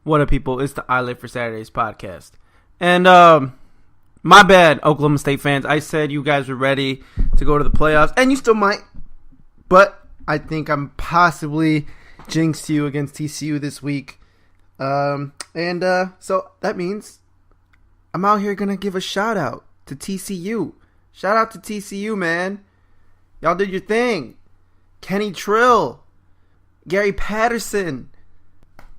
What up, people? It's the Ilive4Saturdays podcast. And, my bad, Oklahoma State fans. I said you guys were ready to go to the playoffs, and you still might. But I think I'm possibly jinxed you against TCU this week. So that means I'm out here going to give a shout out to TCU. Shout out to TCU, man. Y'all did your thing. Kenny Trill, Gary Patterson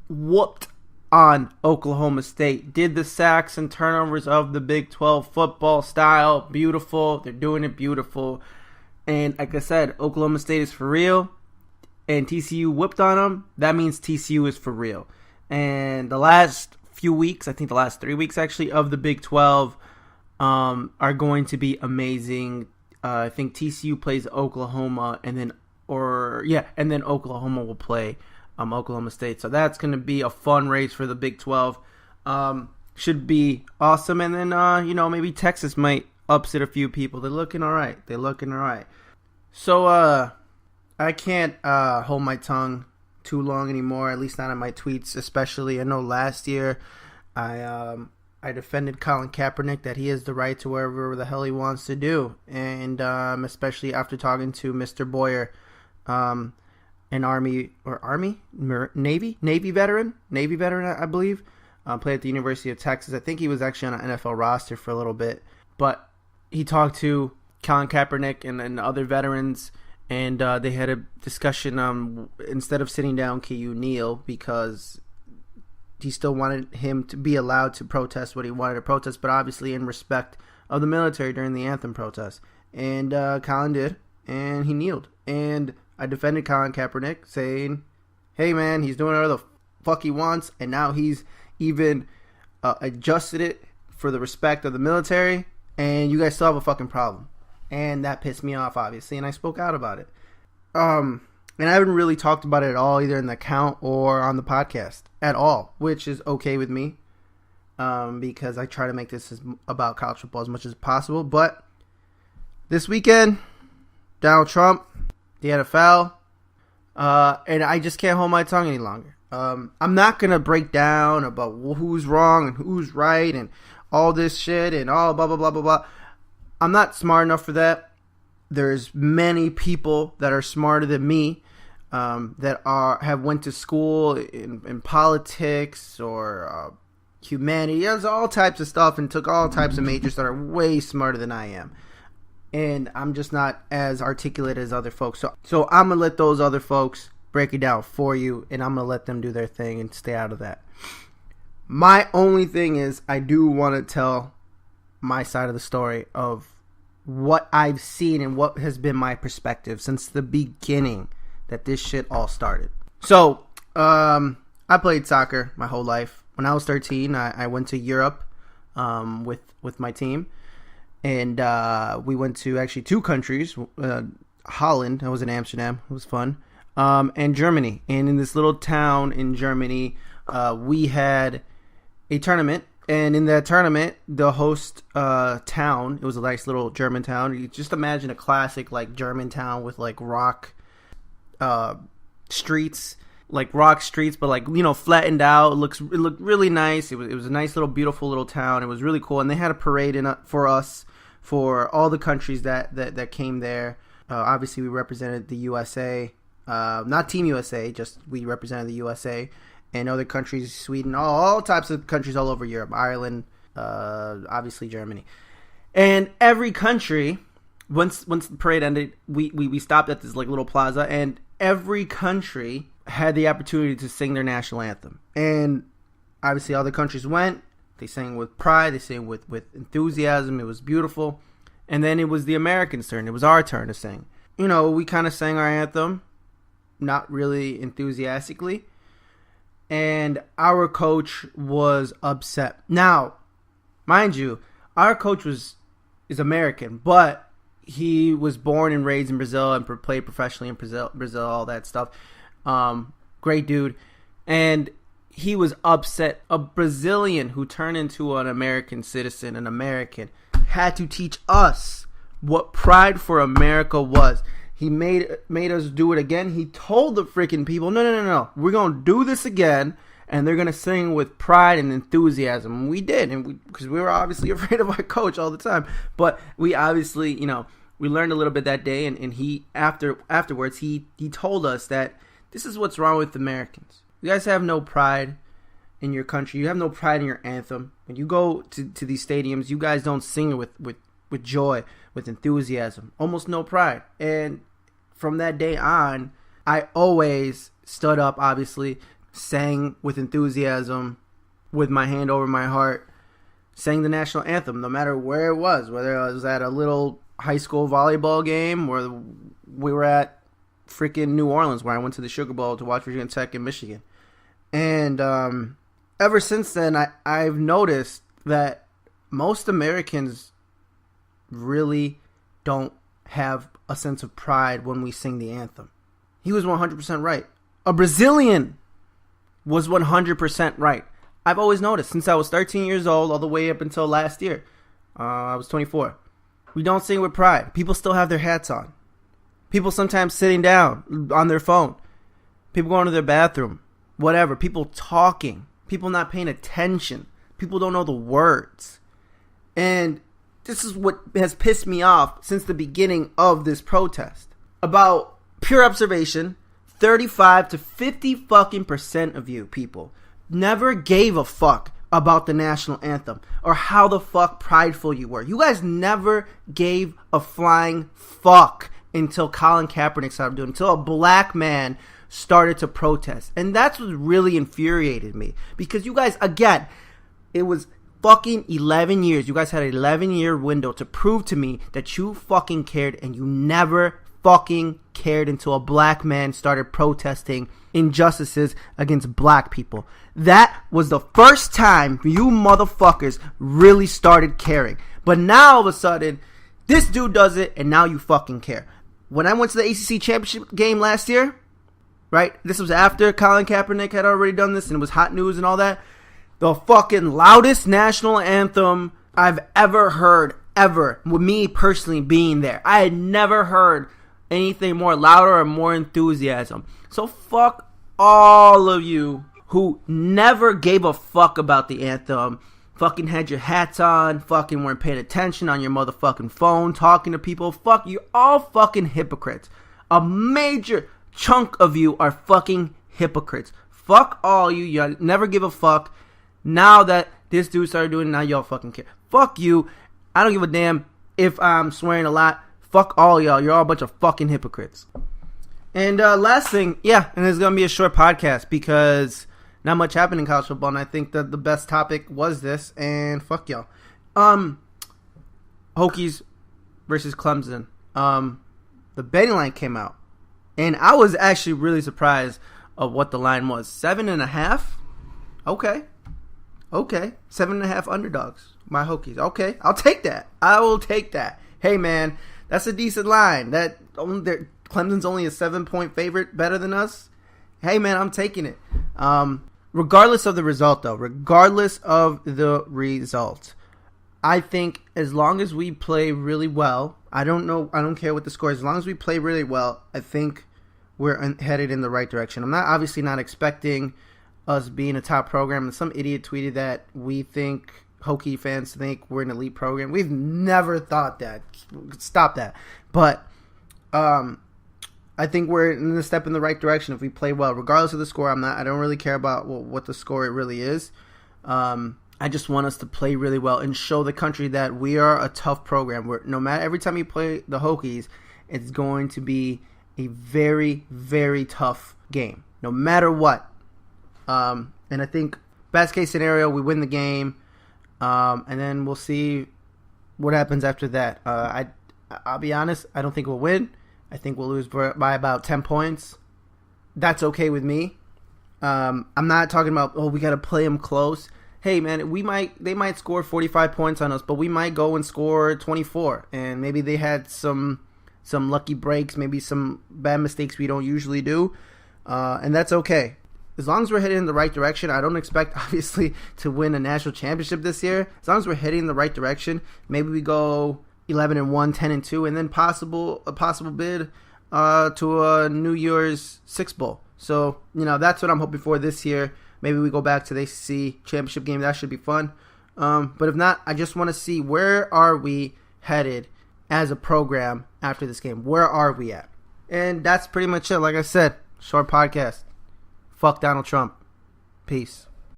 whooped on Oklahoma State. Did the sacks and turnovers of the Big 12 football style. Beautiful. They're doing it beautiful. And like I said, Oklahoma State is for real. And TCU whipped on them. That means TCU is for real. And the last few weeks, I think the last 3 weeks actually, of the Big 12 are going to be amazing. I think TCU plays Oklahoma, and then Oklahoma will play Oklahoma State. So that's going to be a fun race for the Big 12. Should be awesome. And then, maybe Texas might upset a few people. They're looking all right. So I can't hold my tongue too long anymore, at least not in my tweets, especially. I know last year I defended Colin Kapernick that he has the right to wherever the hell he wants to do. And especially after talking to Mr. Boyer, an Navy veteran, I believe, played at the University of Texas. I think he was actually on an NFL roster for a little bit, but he talked to Colin Kaepernick and other veterans, and they had a discussion. Instead of sitting down, can you kneel? Because he still wanted him to be allowed to protest what he wanted to protest, but obviously in respect of the military during the anthem protest. And Colin did, and he kneeled. And I defended Colin Kaepernick, saying, hey, man, he's doing whatever the fuck he wants, and now he's even adjusted it for the respect of the military, and you guys still have a fucking problem. And that pissed me off, obviously, and I spoke out about it. And I haven't really talked about it at all, either in the account or on the podcast at all, which is okay with me, because I try to make this about college football as much as possible. But this weekend, Donald Trump, the NFL, and I just can't hold my tongue any longer. I'm not going to break down about who's wrong and who's right and all this shit and all blah, blah, blah, blah, blah. I'm not smart enough for that. There's many people that are smarter than me that have went to school in politics or humanity. There's all types of stuff and took all types of majors that are way smarter than I am. And I'm just not as articulate as other folks. So I'm going to let those other folks break it down for you, and I'm going to let them do their thing and stay out of that. My only thing is I do want to tell my side of the story of what I've seen and what has been my perspective since the beginning that this shit all started. So, I played soccer my whole life. When I was 13, I went to Europe with my team. And we went to actually two countries, Holland, I was in Amsterdam, it was fun, and Germany. And in this little town in Germany, we had a tournament. And in that tournament, the host town, it was a nice little German town. You just imagine a classic like German town with like rock streets, but like, flattened out. It looked really nice. It was a nice little beautiful little town. It was really cool. And they had a parade for us, for all the countries that came there. Obviously we represented the USA, not Team USA, just we represented the USA. And other countries, Sweden, all types of countries all over Europe, Ireland, obviously Germany. And every country, once the parade ended, we stopped at this like little plaza, and every country had the opportunity to sing their national anthem. And obviously all the countries went, they sang with pride, they sang with enthusiasm, it was beautiful. And then it was the Americans' turn, it was our turn to sing. We kind of sang our anthem, not really enthusiastically. And our coach was upset. Now, mind you, our coach is American, but he was born and raised in Brazil and played professionally in Brazil, all that stuff. Great dude. And he was upset. A Brazilian who turned into an American citizen, an American, had to teach us what Pride for America was. He made us do it again. He told the freaking people, no. We're going to do this again, and they're going to sing with pride and enthusiasm. And we did, and because we were obviously afraid of our coach all the time. But we obviously, we learned a little bit that day, and he afterwards he told us that this is what's wrong with Americans. You guys have no pride in your country. You have no pride in your anthem. When you go to these stadiums, you guys don't sing it with joy, with enthusiasm, almost no pride. And from that day on, I always stood up, obviously, sang with enthusiasm, with my hand over my heart, sang the national anthem, no matter where it was, whether it was at a little high school volleyball game, or we were at freaking New Orleans, where I went to the Sugar Bowl to watch Virginia Tech in Michigan. And ever since then, I've noticed that most Americans really don't have a sense of pride when we sing the anthem. He was 100% right. A Brazilian was 100% right. I've always noticed since I was 13 years old all the way up until last year. I was 24. We don't sing with pride. People still have their hats on. People sometimes sitting down on their phone. People going to their bathroom. Whatever. People talking. People not paying attention. People don't know the words. And this is what has pissed me off since the beginning of this protest. About pure observation, 35 to 50 fucking % of you people never gave a fuck about the national anthem or how the fuck prideful you were. You guys never gave a flying fuck until Colin Kapernick started doing it, until a black man started to protest. And that's what really infuriated me, because you guys, again, it was fucking 11 years. You guys had an 11-year window to prove to me that you fucking cared, and you never fucking cared until a black man started protesting injustices against black people. That was the first time you motherfuckers really started caring. But now all of a sudden, this dude does it, and now you fucking care. When I went to the ACC championship game last year, right, this was after Colin Kaepernick had already done this, and it was hot news and all that. The fucking loudest national anthem I've ever heard, ever, with me personally being there. I had never heard anything more louder or more enthusiasm. So fuck all of you who never gave a fuck about the anthem, fucking had your hats on, fucking weren't paying attention on your motherfucking phone, talking to people. Fuck you, all fucking hypocrites. A major chunk of you are fucking hypocrites. Fuck all you. You never give a fuck. Now that this dude started doing it, now y'all fucking care. Fuck you. I don't give a damn if I'm swearing a lot. Fuck all y'all. You're all a bunch of fucking hypocrites. And last thing, yeah, and it's going to be a short podcast because not much happened in college football, and I think that the best topic was this, and fuck y'all. Hokies versus Clemson. The betting line came out, and I was actually really surprised of what the line was. 7.5? Okay. 7.5 underdogs. My Hokies. Okay, I'll take that. I will take that. Hey, man, that's a decent line. Clemson's only a 7-point favorite, better than us. Hey, man, I'm taking it. Regardless of the result, though, I think as long as we play really well, I don't care what the score is. As long as we play really well, I think we're headed in the right direction. I'm obviously not expecting us being a top program. And some idiot tweeted that we think, Hokie fans think we're an elite program. We've never thought that. Stop that. But I think we're in a step in the right direction if we play well. Regardless of the score, I don't really care about what the score it really is. I just want us to play really well and show the country that we are a tough program. No matter, every time you play the Hokies, it's going to be a very, very tough game, no matter what. And I think best case scenario, we win the game, and then we'll see what happens after that. I'll be honest, I don't think we'll win. I think we'll lose by about 10 points. That's okay with me. I'm not talking about, we got to play them close. Hey, man, they might score 45 points on us, but we might go and score 24. And maybe they had some lucky breaks, maybe some bad mistakes we don't usually do. And that's okay. As long as we're heading in the right direction, I don't expect, obviously, to win a national championship this year. As long as we're heading in the right direction, maybe we go 11-1, 10-2, and then a possible bid to a New Year's Six Bowl. So, that's what I'm hoping for this year. Maybe we go back to the ACC championship game. That should be fun. But if not, I just want to see where are we headed as a program after this game. Where are we at? And that's pretty much it. Like I said, short podcast. Fuck Donald Trump. Peace.